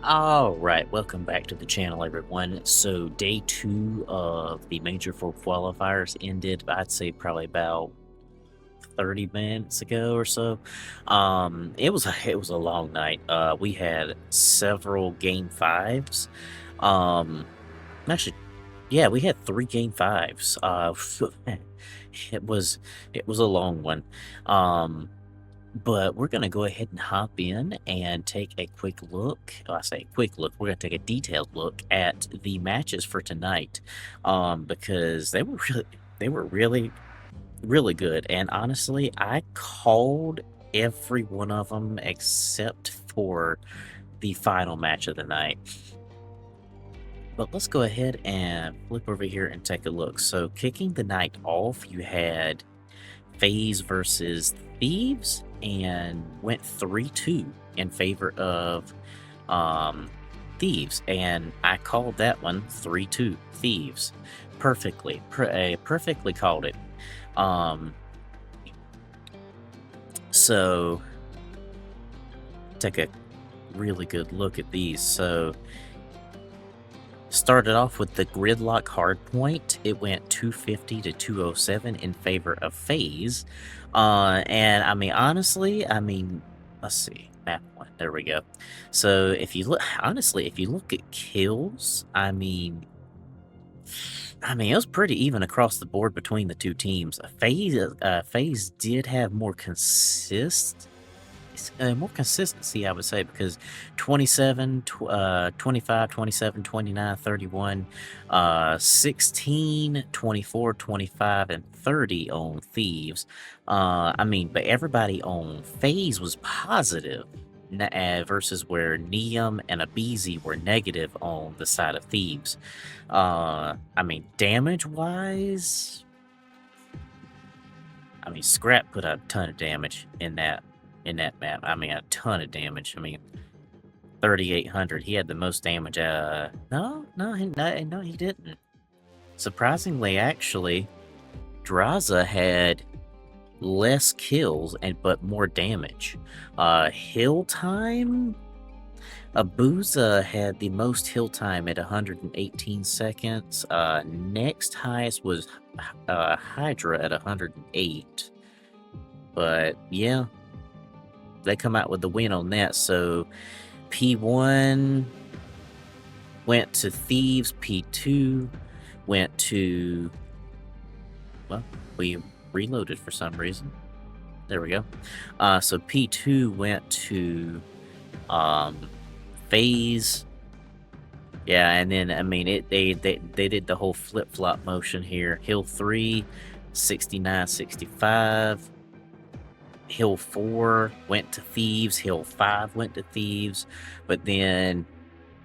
All right, welcome back to the channel, everyone. So, day two of the major four qualifiers ended, I'd say probably about 30 minutes ago or so. It was a long night. We had several game fives. Um, actually, yeah, we had three game fives. It was it was a long one. Um, but we're going to go ahead and hop in and take a quick look. I say quick look. We're going to take a detailed look at the matches for tonight, because they were really good. And honestly, I called every one of them except for the final match of the night. But let's go ahead and flip over here and take a look. So, kicking the night off, you had FaZe versus Thieves and went 3-2 in favor of um, Thieves. And I called that one 3-2 Thieves. Perfectly called it. Um, so take a really good look at these. So started off with the gridlock hardpoint. It went 250 to 207 in favor of FaZe. And I mean, honestly, let's see. Map one. There we go. So if you look, honestly, if you look at kills, it was pretty even across the board between the two teams. FaZe did have more consistency, I would say, because 27, 25, 27, 29, 31, 16, 24, 25, and 30 on Thieves. But everybody on FaZe was positive, versus where Neum and Abizi were negative on the side of Thieves. Damage-wise, Scrap put a ton of damage in that map. A ton of damage. 3,800. He had the most damage. No, he didn't. Surprisingly, actually, Draza had less kills but more damage. Hill time. Abuza had the most hill time at 118 seconds. Next highest was Hydra at 108. But yeah, they come out with the win on that. So P1 went to Thieves. P2 went to, well, we reloaded for some reason. There we go. So P2 went to FaZe. Yeah, and then they did the whole flip-flop motion here. Hill 3, 69, 65. Hill 4 went to Thieves. Hill 5 went to Thieves. But then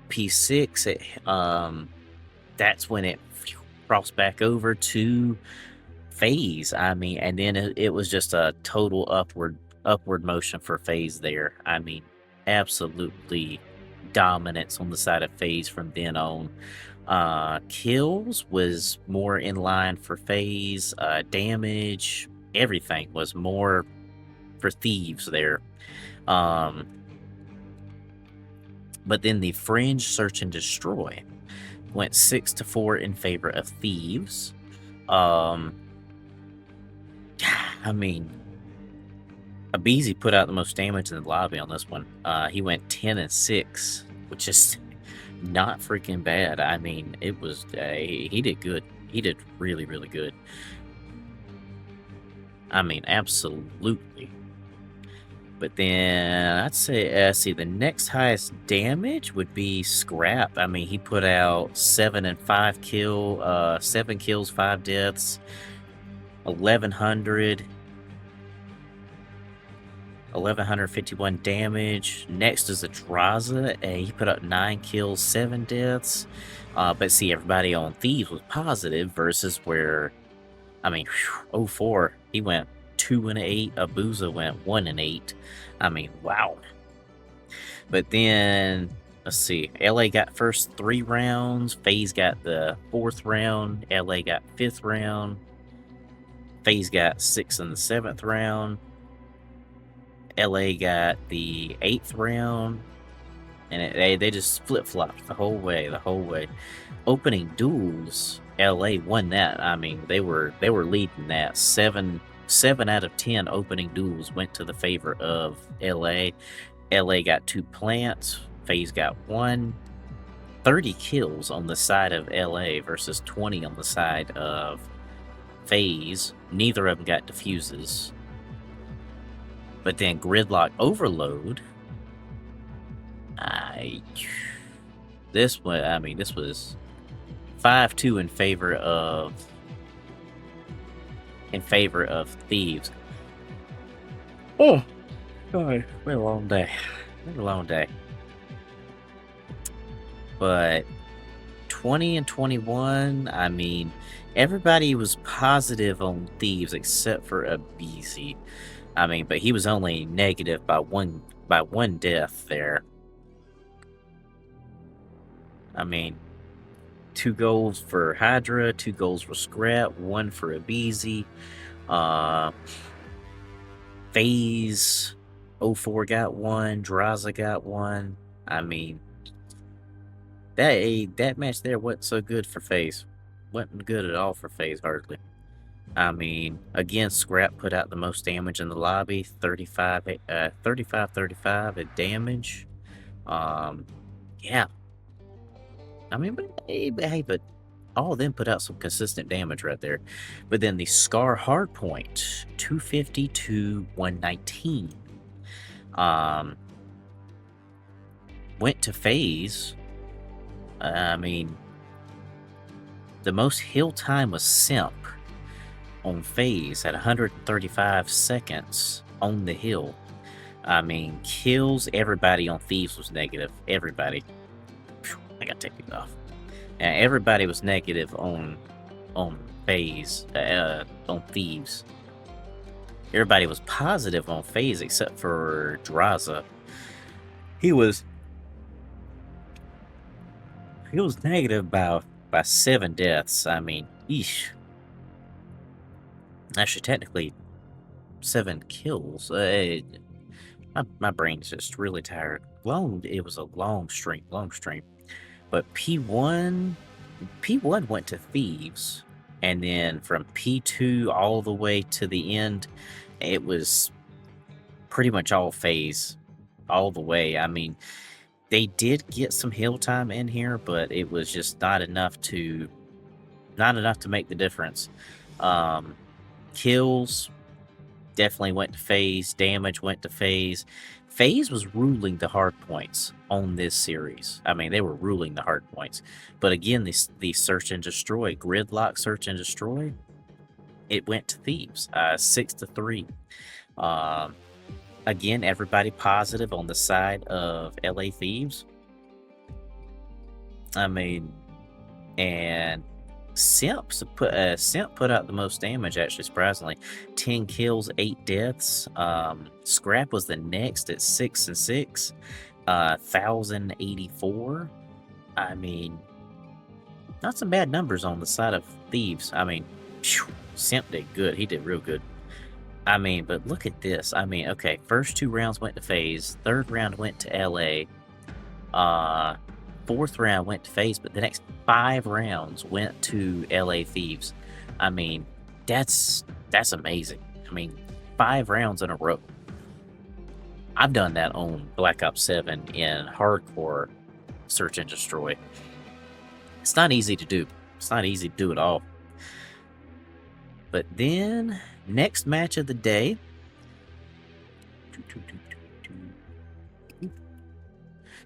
P6, that's when it crossed back over to FaZe. And then it was just a total upward motion for FaZe there. Absolutely dominance on the side of FaZe from then on. Kills was more in line for FaZe. Damage, everything was more for Thieves there. But then the Fringe Search and Destroy went 6-4 in favor of Thieves. Abizi put out the most damage in the lobby on this one. He went 10-6, which is not freaking bad. It was he did good. He did really, really good. Absolutely. But then I'd say, the next highest damage would be Scrap. He put out 7 and 5 kill, 7 kills, 5 deaths, 1151 damage. Next is a Draza. He put up 9 kills, 7 deaths. But see, everybody on Thieves was positive versus where, 04, he went 2 and 8. Abuza went 1 and 8. Wow. But then, let's see. LA got first 3 rounds. FaZe got the 4th round. LA got 5th round. FaZe got 6th and the 7th round. LA got the 8th round. and they just flip flopped the whole way. The whole way. Opening duels, LA won that. I mean, they were leading that. Seven out of 10 opening duels went to the favor of LA. LA got 2 plants. FaZe got 1. 30 kills on the side of LA versus 20 on the side of FaZe. Neither of them got diffuses. But then Gridlock Overload. This one, I mean, this was 5-2 in favor of Thieves. Oh, God, what a long day. What a long day. But 20 and 21, I mean, everybody was positive on Thieves except for Abisi. I mean, but he was only negative by one death there. I mean, 2 goals for Hydra, 2 goals for Scrap, 1 for Abisi. FaZe 04 got 1, Draza got 1. I mean, that match there wasn't so good for FaZe. Wasn't good at all for FaZe, hardly. I mean, again, Scrap put out the most damage in the lobby, 35 at damage. Yeah. I mean, but hey, but all of them put out some consistent damage right there. But then the Scar Hardpoint, 250 to 119. Went to FaZe. I mean, the most heal time was Simp on FaZe at 135 seconds on the hill. I mean, kills, everybody on Thieves was negative. Everybody. I gotta take it off. And everybody was negative on FaZe, on Thieves. Everybody was positive on FaZe except for Draza. He was negative by 7 deaths. I mean, eesh. Actually, technically, 7 kills. My brain's just really tired. It was a long stream. But P1 went to Thieves, and then from P2 all the way to the end, it was pretty much all FaZe, all the way. I mean, they did get some heal time in here, but it was just not enough to make the difference. Kills definitely went to FaZe. Damage went to FaZe. FaZe was ruling the hard points on this series. I mean, they were ruling the hard points. But again, the search and destroy, Gridlock search and destroy, it went to Thieves, 6-3. Again, everybody positive on the side of LA Thieves. I mean, and Simp put out the most damage, actually, surprisingly. 10 kills, 8 deaths. Scrap was the next at 6 and 6. 1,084. I mean, not some bad numbers on the side of Thieves. I mean, Simp did good. He did real good. I mean, but look at this. I mean, okay, first 2 rounds went to FaZe. 3rd round went to LA. 4th round went to FaZe, but the next 5 rounds went to LA Thieves. I mean, that's amazing. I mean, 5 rounds in a row. I've done that on Black Ops 7 in hardcore search and destroy. It's not easy to do. It's not easy to do at all. But then, next match of the day.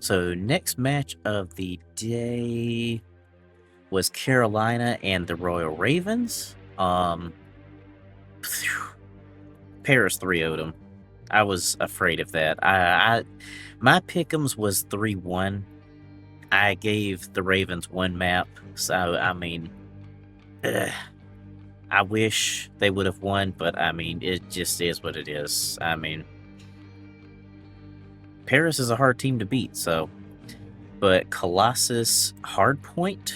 So, next match of the day was Carolina and the Royal Ravens. Paris 3-0'd them. I was afraid of that. My pick'ems was 3-1. I gave the Ravens 1 map. So, I mean, I wish they would have won, but I mean, it just is what it is. I mean, Paris is a hard team to beat, so. But Colossus Hardpoint,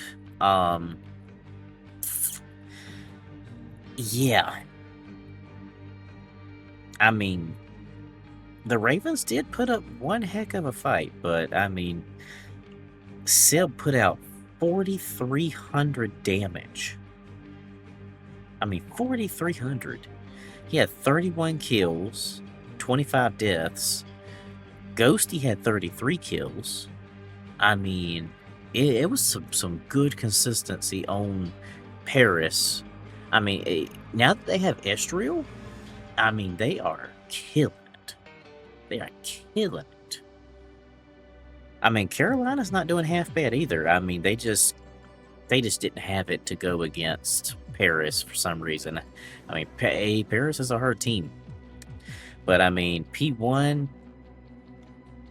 yeah. I mean, the Ravens did put up one heck of a fight, but I mean, Sib put out 4,300 damage. I mean, 4,300. He had 31 kills, 25 deaths. Ghosty had 33 kills. I mean, it was some good consistency on Paris. I mean, now that they have Estriel, I mean, they are killing it. They are killing it. I mean, Carolina's not doing half bad either. I mean, they just didn't have it to go against Paris for some reason. I mean, Paris is a hard team. But I mean, P1,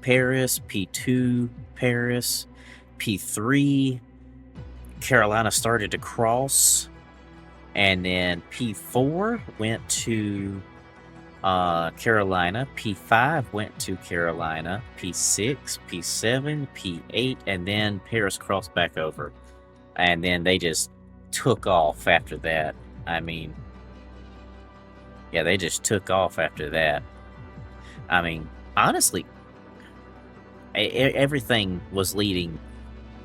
Paris, P2, Paris, P3, Carolina started to cross, and then P4 went to Carolina, P5 went to Carolina, P6, P7, P8, and then Paris crossed back over. And then they just took off after that. I mean, yeah, they just took off after that. I mean, honestly, everything was leading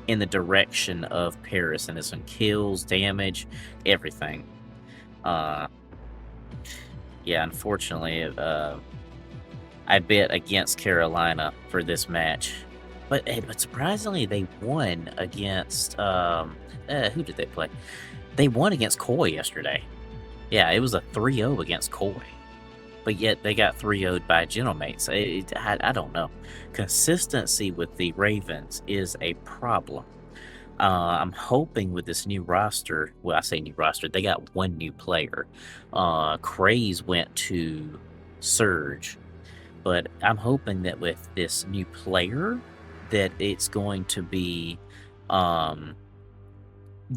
in the direction of Paris, and it's on kills, damage, everything. Yeah, unfortunately, I bet against Carolina for this match. But surprisingly, they won against, who did they play? They won against Coy yesterday. Yeah, it was a 3-0 against Coy. But yet they got 3-0'd by Gentlemates. I don't know. Consistency with the Ravens is a problem. I'm hoping with this new roster, well, I say new roster, they got one new player. Craze went to Surge. But I'm hoping that with this new player, that it's going to be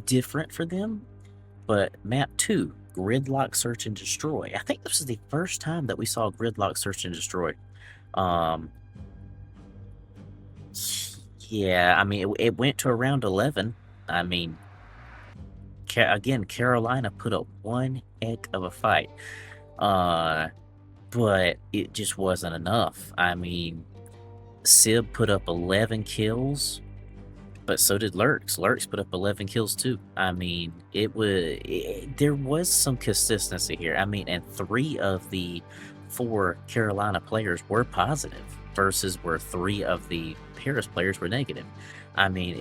different for them. But map 2, Gridlock Search and Destroy. I think this is the first time that we saw Gridlock Search and Destroy. Yeah, I mean, it went to around 11. I mean, again, Carolina put up one heck of a fight. But it just wasn't enough. I mean, Sib put up 11 kills, but so did Lurks. Lurks put up 11 kills too. I mean, there was some consistency here. I mean, and 3 of the 4 Carolina players were positive versus where 3 of the Paris players were negative. I mean,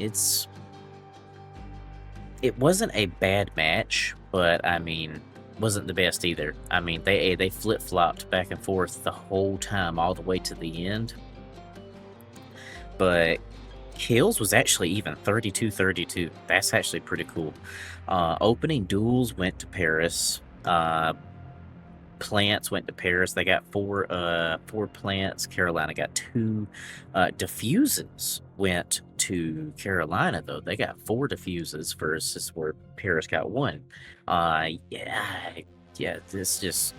it wasn't a bad match, but I mean, wasn't the best either. I mean, they flip-flopped back and forth the whole time, all the way to the end. But kills was actually even 32-32. That's actually pretty cool. Opening duels went to Paris. Plants went to Paris. They got 4 plants. Carolina got 2. Diffuses went to Carolina, though. They got 4 diffuses versus where Paris got 1. Yeah, this just...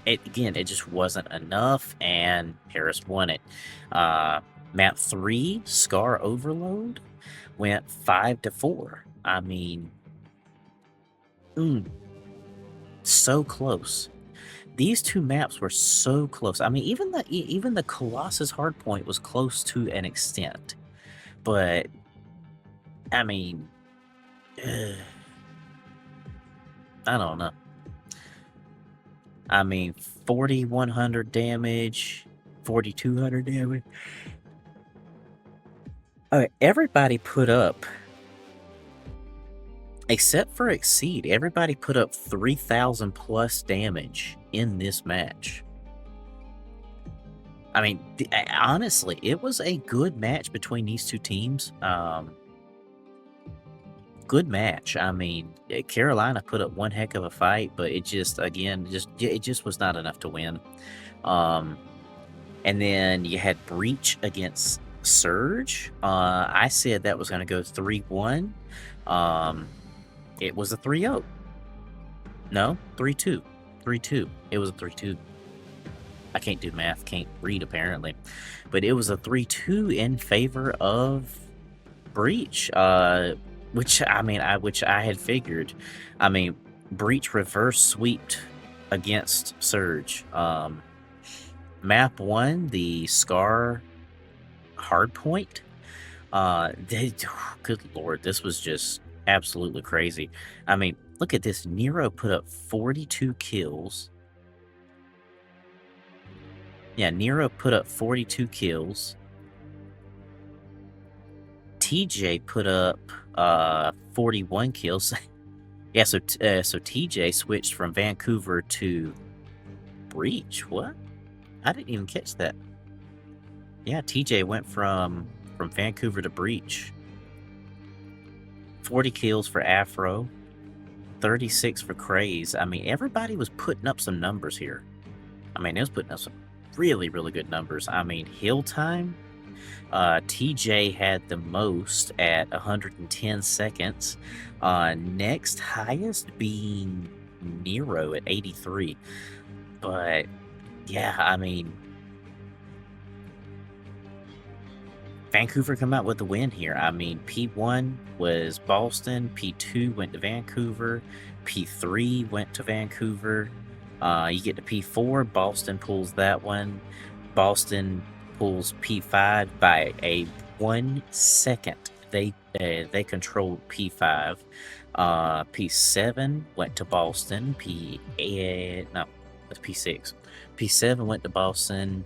it just wasn't enough, and Paris won it. Map 3, Scar Overload, went 5-4. I mean, so close. These 2 maps were so close. I mean, even the Colossus Hardpoint was close to an extent. But, I mean, I don't know. I mean, 4,100 damage, 4,200 damage. Everybody put up, except for Exceed, everybody put up 3,000 plus damage in this match. I mean, honestly, it was a good match between these 2 teams. Good match. I mean, Carolina put up one heck of a fight, but it just, again, it just was not enough to win. And then you had Breach against Surge. I said that was going to go 3-1. It was a 3-0. No, 3-2. 3-2. It was a 3-2. I can't do math, can't read apparently. But it was a 3-2 in favor of Breach. Which I had figured. I mean, Breach reverse sweeped against Surge. Map 1, the Scar Hardpoint. Good lord, this was just absolutely crazy. I mean, look at this. Nero put up 42 kills. Yeah, Nero put up 42 kills. TJ put up 41 kills. Yeah, so TJ switched from Vancouver to Breach. What? I didn't even catch that. Yeah, TJ went from Vancouver to Breach. 40 kills for Afro, 36 for Craze. I mean, everybody was putting up some numbers here. I mean, it was putting up some really, really good numbers. I mean, hill time, TJ had the most at 110 seconds. Next highest being Nero at 83. But yeah, I mean, Vancouver come out with the win here. I mean, P1 was Boston, P2 went to Vancouver, P3 went to Vancouver. You get to P4, Boston pulls that one. Boston pulls P5 by a 1 second. They controlled P5. P7 went to Boston. No, that's P6. P7 went to Boston.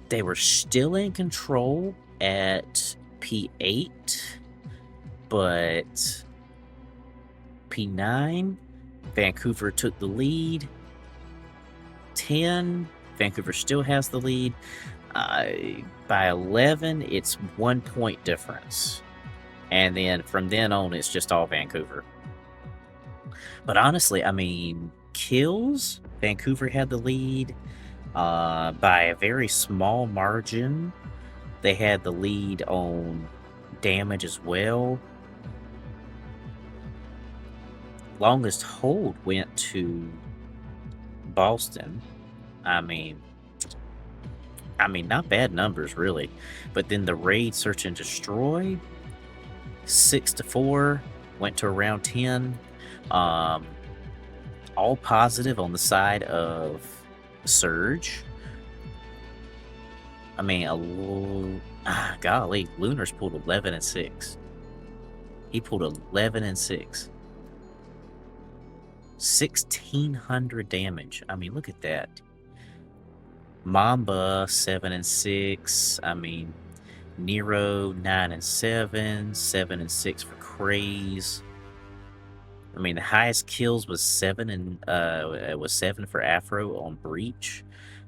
They were still in control at P8, but P9, Vancouver took the lead. 10, Vancouver still has the lead. By 11, it's 1 point difference. And then from then on, it's just all Vancouver. But honestly, I mean, kills, Vancouver had the lead. By a very small margin. They had the lead on damage as well. Longest hold went to Boston. I mean, not bad numbers, really. But then the raid, search, and destroy, 6-4, went to around 10. All positive on the side of Surge. I mean, golly, Lunar's pulled 11 and 6. He pulled 11 and 6. 1,600 damage. I mean, look at that. Mamba 7 and 6. I mean, Nero 9 and 7. 7 and 6 for Craze. I mean, the highest kills was 7 for Afro on Breach.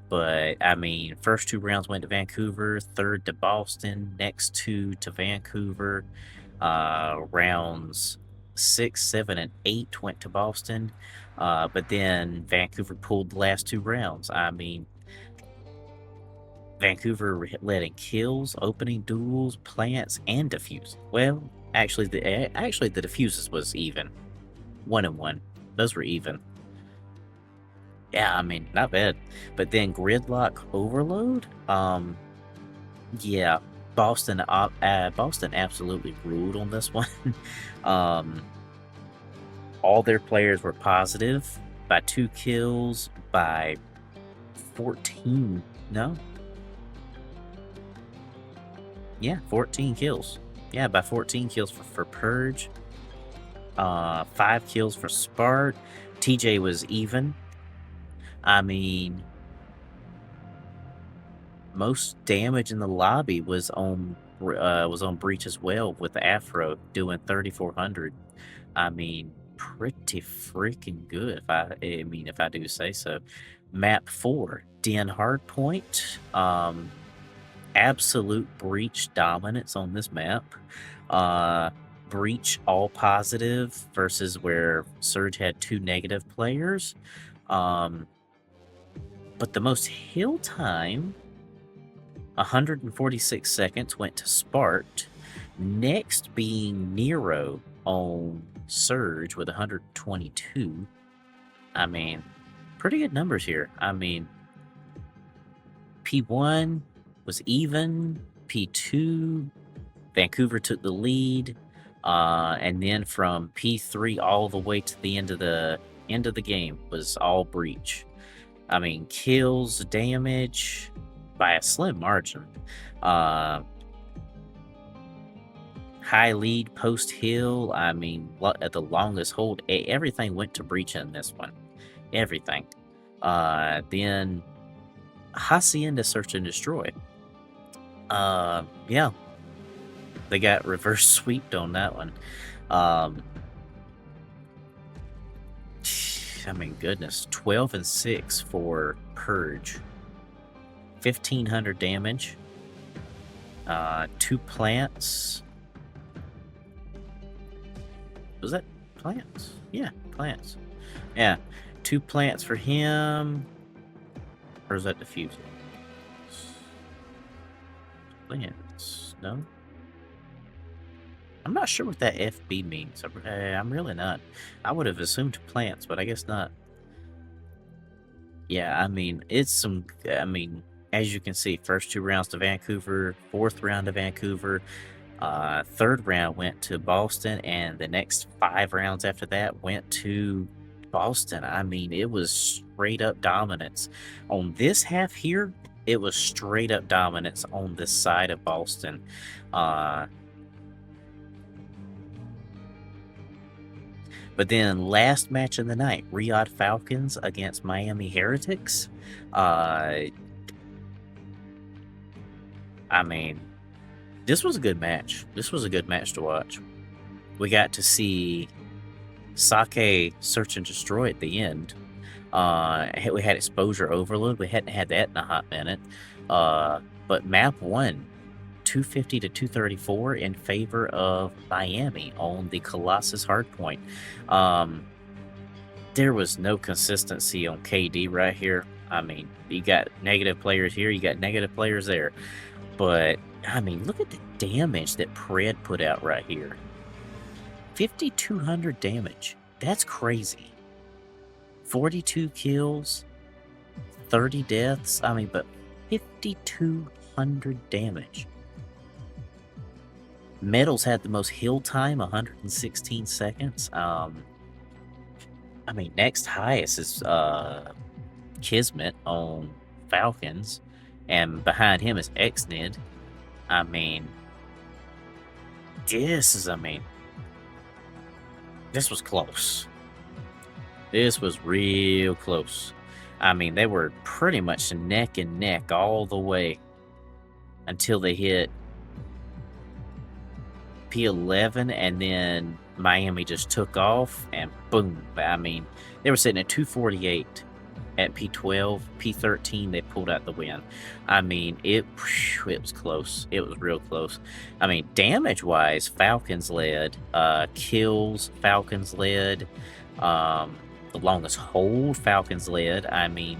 But I mean, first 2 rounds went to Vancouver, third to Boston, next 2 to Vancouver. Rounds 6, 7, and 8 went to Boston. But then Vancouver pulled the last 2 rounds. I mean, Vancouver led in kills, opening duels, plants, and defuse. Well, actually, the defuses was even. 1 and 1. Those were even. Yeah, I mean, not bad. But then Gridlock Overload. Yeah, Boston absolutely ruled on this one. All their players were positive by 2 kills, by 14. No. Yeah, 14 kills. Yeah, by 14 kills for Purge. 5 kills for Spark. TJ was even. I mean, most damage in the lobby was on Breach as well, with Afro doing 3,400. I mean, pretty freaking good, if I do say so. Map 4, Den Hardpoint. Absolute Breach dominance on this map. Breach all positive versus where Surge had 2 negative players. But the most hill time, 146 seconds, went to Sparked. Next being Nero on Surge with 122. I mean, pretty good numbers here. I mean, P1 was even. P2, Vancouver took the lead. And then from P3 all the way to the end of the game was all Breach. I mean, kills, damage by a slim margin. Uh, High lead, post heal. I mean, at the longest hold, everything went to breach in this one. Everything. Then Hacienda Search and Destroy. Yeah, they got reverse sweeped on that one. I mean, goodness, 12 and 6 for Purge. 1,500 damage. 2 plants. Was that plants? Yeah, plants. Yeah, 2 plants for him. Or is that diffusing? Plants, no? I'm not sure what that FB means. I'm really not. I would have assumed plants, but I guess not. Yeah, I mean, it's some. I mean, as you can see, first 2 rounds to Vancouver, 4th round to Vancouver, 3rd round went to Boston, and the next 5 rounds after that went to Boston. I mean, it was straight up dominance. On this half here, it was straight up dominance on this side of Boston. But then last match of the night, Riyadh Falcons against Miami Heretics. I mean, this was a good match. This was a good match to watch. We got to see Sake search and destroy at the end. We had exposure overload. We hadn't had that in a hot minute. But map 1, 250 to 234 in favor of Miami on the Colossus hardpoint. There was no consistency on KD right here. I mean, you got negative players here, you got negative players there. But, I mean, look at the damage that Pred put out right here. 5,200 damage. That's crazy. 42 kills, 30 deaths. I mean, but 5,200 damage. Metals had the most heal time, 116 seconds. I mean, next highest is Kismet on Falcons, and behind him is Xnid. I mean, this was close. This was real close. I mean, they were pretty much neck and neck all the way until they hit P11, and then Miami just took off, and boom. I mean, they were sitting at 248 at P12, P13, they pulled out the win. I mean, it was close. It was real close. I mean, damage-wise, Falcons led. Kills, Falcons led. The longest hold, Falcons led. I mean,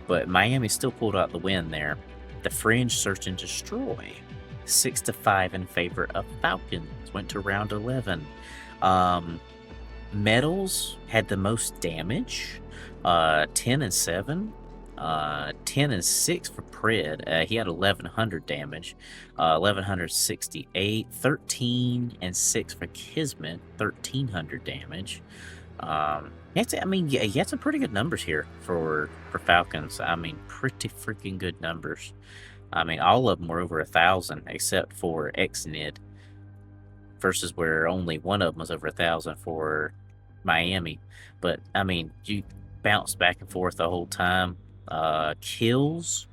but Miami still pulled out the win there. The Fringe search and destroy. 6-5 in favor of Falcons. Went to round 11. Metals had the most damage. 10 and 7. 10 and 6 for Pred. He had 1,100 damage. 1,168. 13 and 6 for Kismet. 1,300 damage. I mean, yeah, he had some pretty good numbers here for Falcons. I mean, pretty freaking good numbers. I mean, all of them were over 1,000, except for Xnid, versus where only one of them was over 1,000 for Miami. But, I mean, you bounced back and forth the whole time. Kills,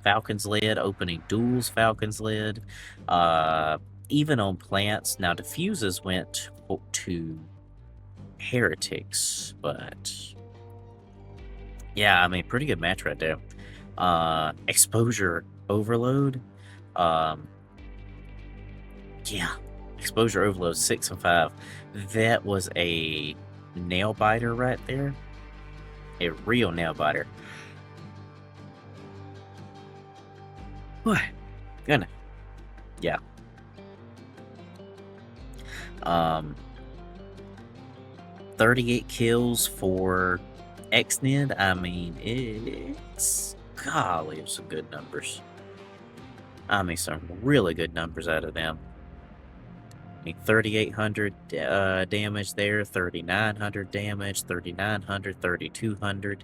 Falcons led. Opening duels, Falcons led. Even on plants. Now, diffuses went to Heretics, but yeah, I mean, pretty good match right there. Exposure overload. Yeah, exposure overload 6 and 5. That was a nail biter right there. A real nail biter. What? Gonna. Yeah. 38 kills for Xnid. I mean, it's golly, it was some good numbers. I mean, some really good numbers out of them. I mean, 3,800 damage there, 3,900 damage, 3,900, 3,200.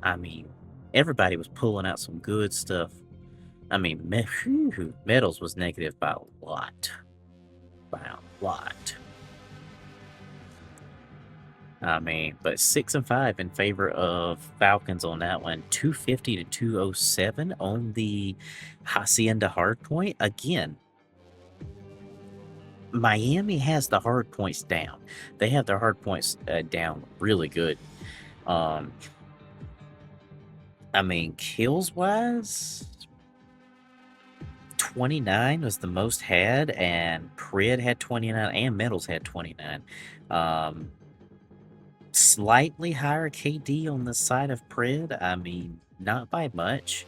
I mean, everybody was pulling out some good stuff. I mean, Metals was negative by a lot. By a lot. I mean, but 6 and 5 in favor of Falcons on that one. 250 to 207 on the Hacienda hardpoint. Again, Miami has the hard points down. They have their hard points down really good. I mean, kills wise, 29 was the most had, and Prid had 29, and Metals had 29. Slightly higher KD on the side of Prid. I mean, not by much.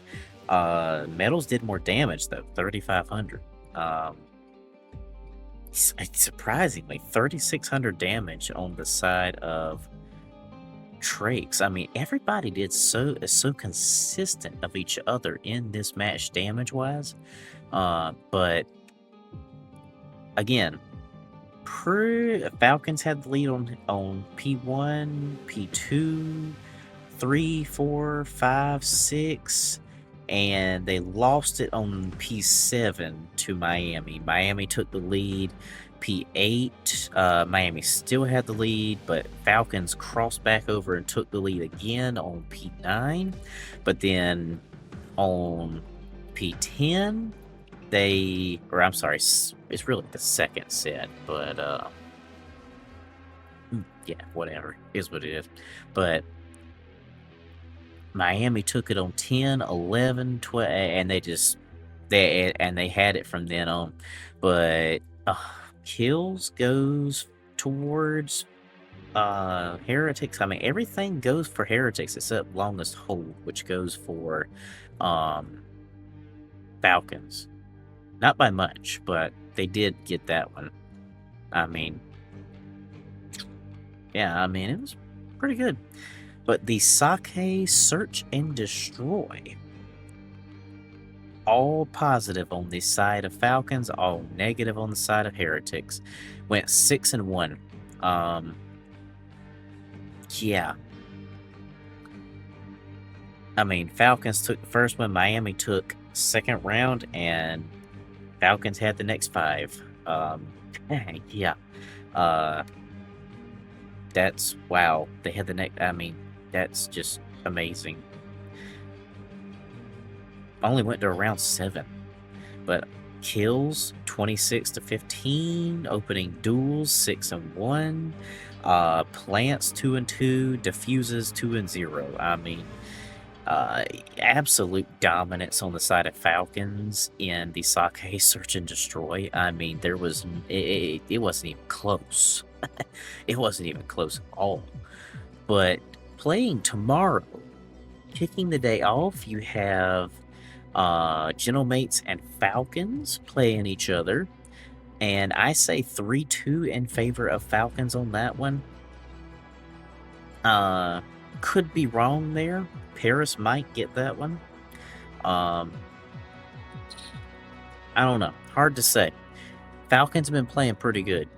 Metals did more damage though, 3,500. Surprisingly, 3,600 damage on the side of Trakes. I mean, everybody is so consistent of each other in this match damage wise. But again, Falcons had the lead on P1, P2, 3, 4, 5, 6, and they lost it on P7 to Miami. Miami took the lead. P8, Miami still had the lead, but Falcons crossed back over and took the lead again on P9. But then on P10, I'm sorry, it's really the second set, but yeah, whatever, is what it is. But Miami took it on 10, 11, 12, and they had it from then on. But kills goes towards Heretics. I mean, everything goes for Heretics except longest hold, which goes for Falcons. Not by much, but they did get that one. I mean, yeah, I mean, it was pretty good. But the Sake Search and Destroy, all positive on the side of Falcons, all negative on the side of Heretics. Went 6 and 1. Yeah. I mean, Falcons took the first one, Miami took second round, and Falcons had the next 5. Yeah. That's wow. They had the next. I mean, that's just amazing. Only went to round 7, but kills 26 to 15. Opening duels 6 and 1. Plants 2 and 2. Diffuses 2 and 0. I mean, absolute dominance on the side of Falcons in the Sake Search and Destroy. I mean, it wasn't even close. It wasn't even close at all. But playing tomorrow, kicking the day off, you have Gentlemates and Falcons playing each other. And I say 3-2 in favor of Falcons on that one. Could be wrong there. Paris might get that one. I don't know. Hard to say. Falcons have been playing pretty good.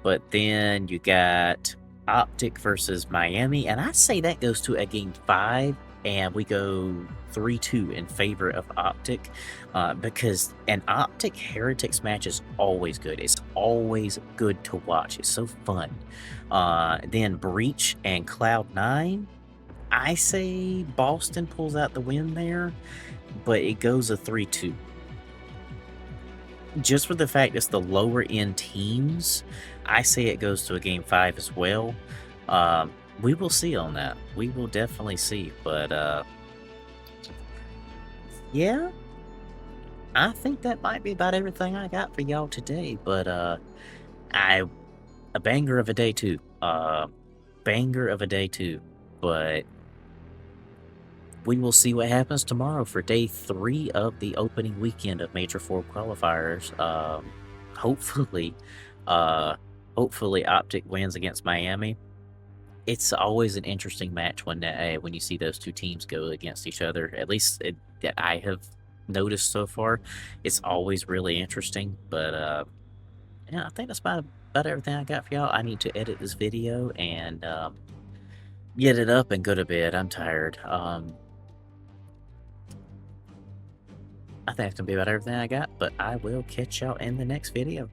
But then you got Optic versus Miami. And I say that goes to a game 5. And we go 3-2 in favor of Optic. Because an Optic Heretics match is always good. It's always good to watch. It's so fun. Then Breach and Cloud9. I say Boston pulls out the win there, but it goes a 3-2. Just for the fact it's the lower end teams, I say it goes to a game 5 as well. We will see on that. We will definitely see. But yeah, I think that might be about everything I got for y'all today. But a banger of a day too. Banger of a day too. But we will see what happens tomorrow for day 3 of the opening weekend of Major 4 qualifiers. Hopefully Optic wins against Miami. It's always an interesting match when you see those two teams go against each other. At least that I have noticed so far. It's always really interesting. But yeah, I think that's about everything I got for y'all. I need to edit this video and get it up and go to bed. I'm tired. I think that's gonna be about everything I got, but I will catch y'all in the next video.